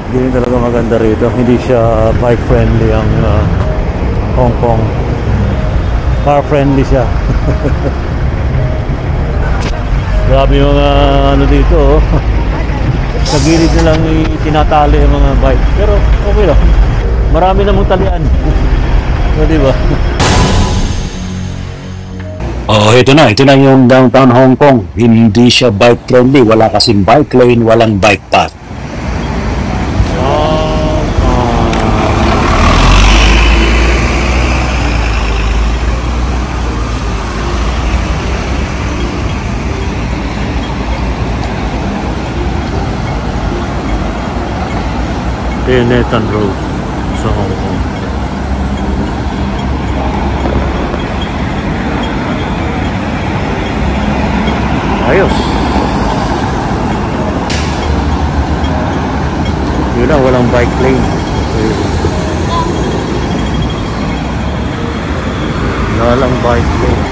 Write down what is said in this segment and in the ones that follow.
Hindi rin talaga maganda rito. Hindi siya bike friendly ang Hong Kong. Car friendly siya. Grabe yung mga ano dito, oh. Sa gilid na lang tinatali yung mga bike. Pero okay lang. Marami namang talian. So, diba? Oh, ito na yung downtown Hong Kong. Hindi siya bike friendly, wala kasing bike lane, walang bike path. Nathan Road sa Hong Kong. Ayos. Yun lang, walang bike lane. Walang bike lane.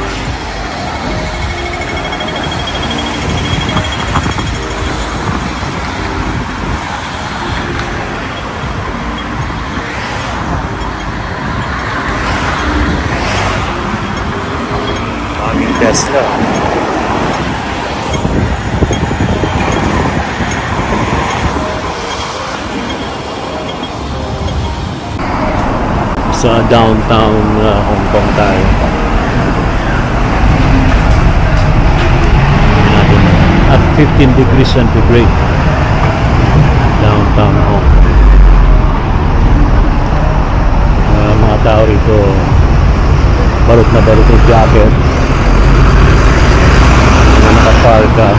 Tesla. Sa downtown Hong Kong tayo. At 15 degrees centigrade. Downtown Hong Kong. Mga tao rito balot na balot yung jacket. Nakaparka.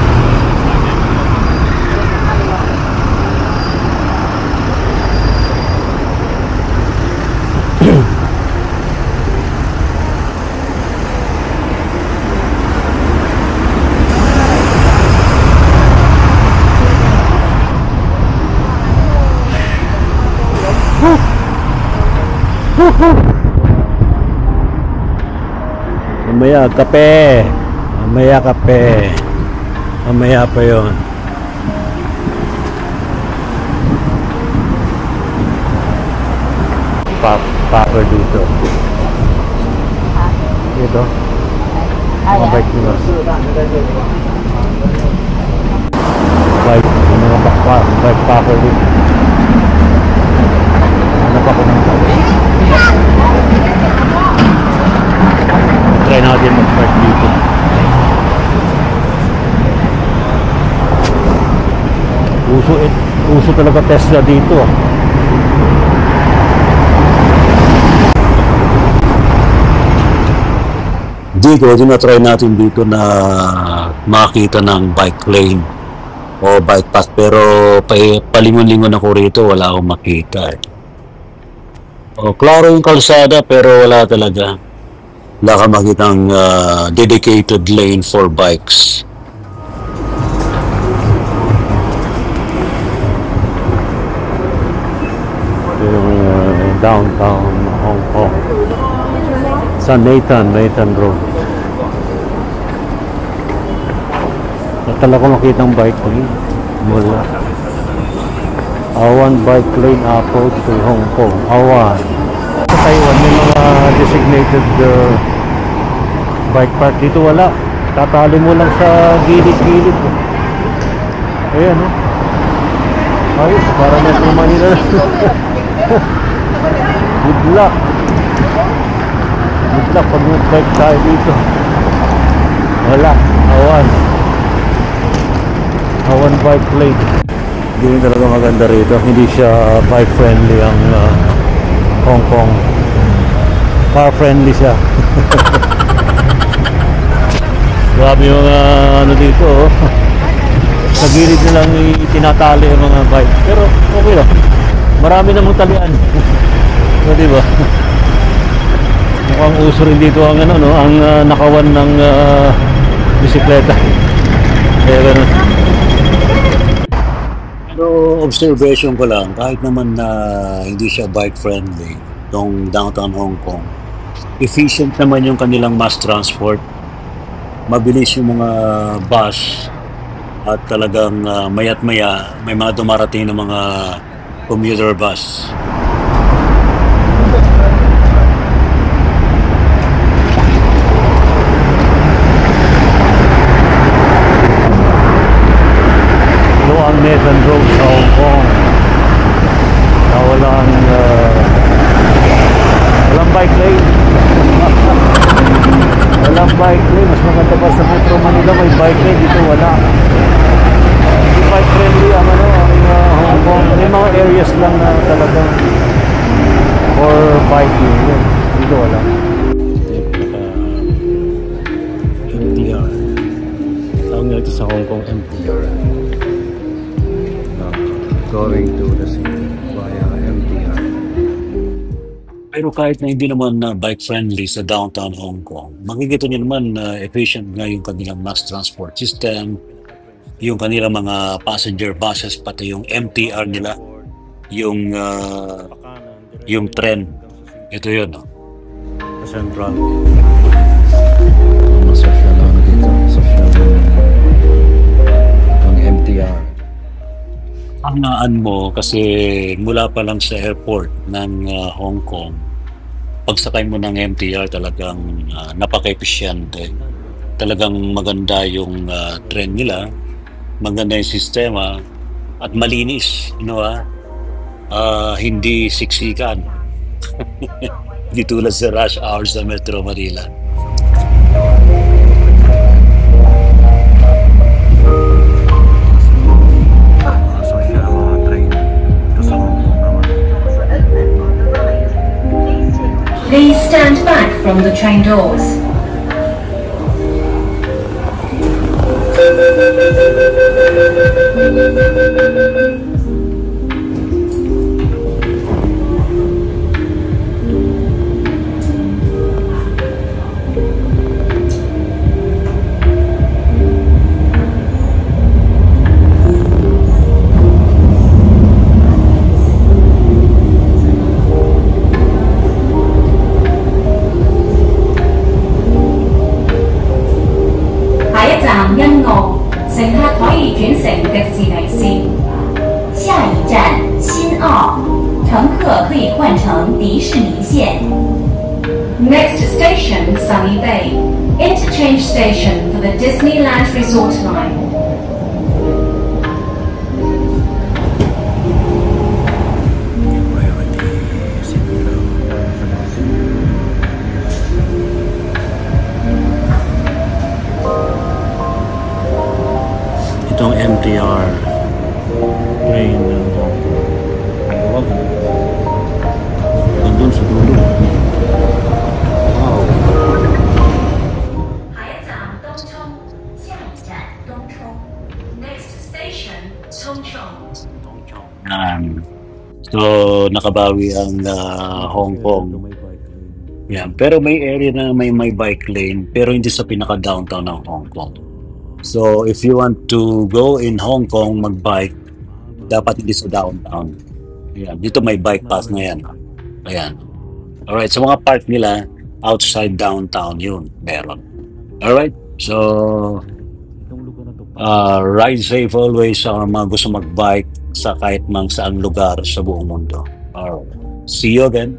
Mamaya kape. Mamaya kape. Mamaya pa yun. Paper dito. Ito. Mga bike nila. Bike. Mga bike paper dito. Hanap ako ng bike. Try natin mag-park dito. Uso talaga Tesla dito. Dito, try natin dito na makita ng bike lane o bike path, pero palingon-lingon ako rito, wala akong makita eh. O, klaro yung kalsada pero wala talaga. Wala ka makitang dedicated lane for bikes. Yung downtown Hong Kong sa Nathan Road. Natala ko makita ang bike lane mula Awan bike lane approach to Hong Kong. Awan sa Taiwan may mga designated bike park. Dito wala, tatali mo lang sa gilid-gilid. Ayan o, ayos, para na sa Manila. Good luck pag mag-bike tayo dito. Wala, awan bike lane. Hindi rin talaga maganda rito. Hindi siya bike friendly ang Hong Kong. Car friendly siya. Grabe yung ano dito, oh. Sa gilid na lang tinatali yung mga bike. Pero okay lang. Marami namang talian. So, diba? Mukhang uso rin dito ang ano, no, ang nakawan ng bisikleta. Kaya ganun. Pero observation ko lang, kahit naman na hindi siya bike friendly itong downtown Hong Kong, efficient naman yung kanilang mass transport. Mabilis yung mga bus at talagang maya't maya may mga dumarating na mga commuter bus. Ito ang Nathan Road sa Hong Kong na walang bike lane. Walang bike lane. Mas maganda pa sa Metro Manila, may bike lane. Dito wala. Hindi bike friendly ang Hong Kong. May mga areas lang na talagang for biking yun. Dito wala. MTR. Tawag nyo ito sa Hong Kong, MTR. Going to the city via MTR. Pero kahit na hindi naman bike friendly sa downtown Hong Kong, makikita nyo naman na efficient nga yung kanilang mass transport system, yung kanilang mga passenger buses, pati yung MTR nila, yung tren. Ito yun, no? Central. Social dito. Social ang MTR. Hangaan mo kasi mula pa lang sa airport ng Hong Kong, pagsakay mo ng MTR talagang napaka-episyente. Talagang maganda yung tren nila, maganda yung sistema, at malinis. Hindi siksikan. Hindi tulad sa rush hour sa Metro Manila. Please stand back from the train doors. Next station, Sunny Bay. Interchange station for the Disneyland Resort line. Itong MTR train ng Hong Kong. Nandun sa dulo. Wow. Next station, Tongchong. So, nakabawi ang Hong Kong. Yan. Pero may area na may bike lane, pero hindi sa pinaka-downtown ng Hong Kong. So, if you want to go in Hong Kong, mag-bike, dapat hindi sa downtown. Yan. Dito may bike path na yan. Ayan. Alright. So, mga park nila, outside downtown yun. Meron. Alright. So, ride safe always sa mga gusto mag-bike sa kahit mang saang lugar sa buong mundo. Alright. See you again.